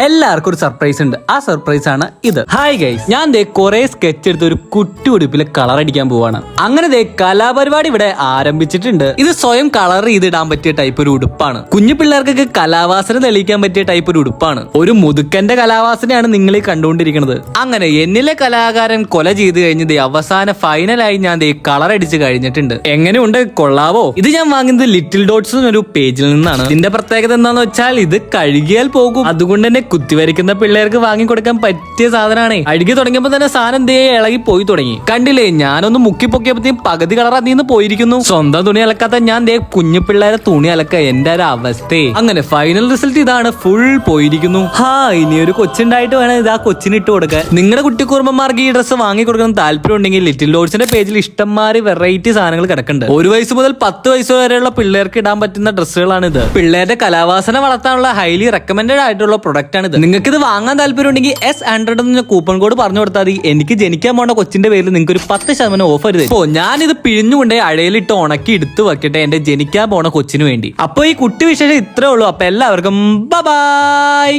എല്ലാവർക്കും ഒരു സർപ്രൈസ് ഉണ്ട്. ആ സർപ്രൈസ് ആണ് ഇത്. ഹായ് ഗൈസ്, ഞാൻ ദേ കുറെ സ്കെച്ച് എടുത്ത് ഒരു കുറ്റി ഉടുപ്പില് കളർ അടിക്കാൻ പോവാണ്. അങ്ങനെ ദേ കലാപരിപാടി ഇവിടെ ആരംഭിച്ചിട്ടുണ്ട്. ഇത് സ്വയം കളർ ചെയ്തിടാൻ പറ്റിയ ടൈപ്പ് ഒരു ഉടുപ്പാണ്. കുഞ്ഞു പിള്ളേർക്കൊക്കെ കലാവാസന തെളിയിക്കാൻ പറ്റിയ ടൈപ്പ് ഒരു ഉടുപ്പാണ്. ഒരു മുതുക്കന്റെ കലാവാസനയാണ് നിങ്ങൾ ഈ കണ്ടുകൊണ്ടിരിക്കുന്നത്. അങ്ങനെ എന്നിലെ കലാകാരൻ കൊല ചെയ്ത് കഴിഞ്ഞത് അവസാന ഫൈനലായി ഞാൻ ദേ കളർ അടിച്ച് കഴിഞ്ഞിട്ടുണ്ട്. എങ്ങനെയുണ്ട്, കൊള്ളാവോ? ഇത് ഞാൻ വാങ്ങുന്നത് ലിറ്റിൽ ഡോട്ട്സ് എന്നൊരു പേജിൽ നിന്നാണ്. ഇതിന്റെ പ്രത്യേകത എന്താണെന്ന് വെച്ചാൽ ഇത് കഴുകിയാൽ പോകും. അതുകൊണ്ട് തന്നെ കുത്തിവരയ്ക്കുന്ന പിള്ളേർക്ക് വാങ്ങിക്കൊടുക്കാൻ പറ്റിയ സാധനമാണ്. അഴുകി തുടങ്ങിയപ്പോ തന്നെ സാധനം ദേ ഇളകി പോയി തുടങ്ങി. കണ്ടില്ലേ, ഞാനൊന്ന് മുക്കി പൊക്കിയപ്പോഴത്തേക്കും പകുതി കളർ അതിന്ന് പോയിരിക്കുന്നു. സ്വന്തം തുണി അലക്കാത്ത ഞാൻ ദേ കുഞ്ഞു പിള്ളേരെ തുണി അലക്ക എന്റെ ഒരു അവസ്ഥ. അങ്ങനെ ഫൈനൽ റിസൾട്ട് ഇതാണ്, ഫുൾ പോയിരിക്കുന്നു. ഇനി ഒരു കൊച്ചുണ്ടായിട്ട് വേണം ഇത് ആ കൊച്ചിന് ഇട്ട് കൊടുക്കാൻ. നിങ്ങളുടെ കുട്ടിക്കുറുമ്പന്മാർക്ക് ഈ ഡ്രസ്സ് വാങ്ങി കൊടുക്കാൻ താല്പര്യം ഉണ്ടെങ്കിൽ ലിറ്റിൽ ഡോട്ട്സിന്റെ പേജിൽ ഇഷ്ടംമാതിരി വെറൈറ്റി സാധനങ്ങൾ കിടക്കുന്നുണ്ട്. 1 വയസ്സ് മുതൽ 10 വയസ്സ് വരെയുള്ള പിള്ളേർക്ക് ഇടാൻ പറ്റുന്ന ഡ്രസ്സുകളാണ് ഇത്. പിള്ളേരുടെ കലാവാസന വളർത്താനുള്ള ഹൈലി റെക്കമെൻഡഡ് ആയിട്ടുള്ള പ്രൊഡക്റ്റ് ആണ് ഇത്. നിങ്ങൾക്ക് ഇത് വാങ്ങാൻ താല്പര്യം ഉണ്ടെങ്കിൽ S100 എന്ന കൂപ്പൺ കോഡ് പറഞ്ഞു കൊടുത്താൽ മതി. എനിക്ക് ജനിക്കാൻ പോണ കൊച്ചിന്റെ പേരിൽ നിങ്ങൾക്ക് ഒരു 10% ഓഫർ തരും. അപ്പോ ഞാനിത് പിഴിഞ്ഞുകൊണ്ട് അഴയിലിട്ട് ഉണക്കി എടുത്ത് വെക്കട്ടെ എന്റെ ജനിക്കാൻ പോണ കൊച്ചിന് വേണ്ടി. അപ്പൊ ഈ കുട്ടി വിശേഷം ഇത്രേ ഉള്ളൂ. അപ്പൊ എല്ലാവർക്കും ബൈ.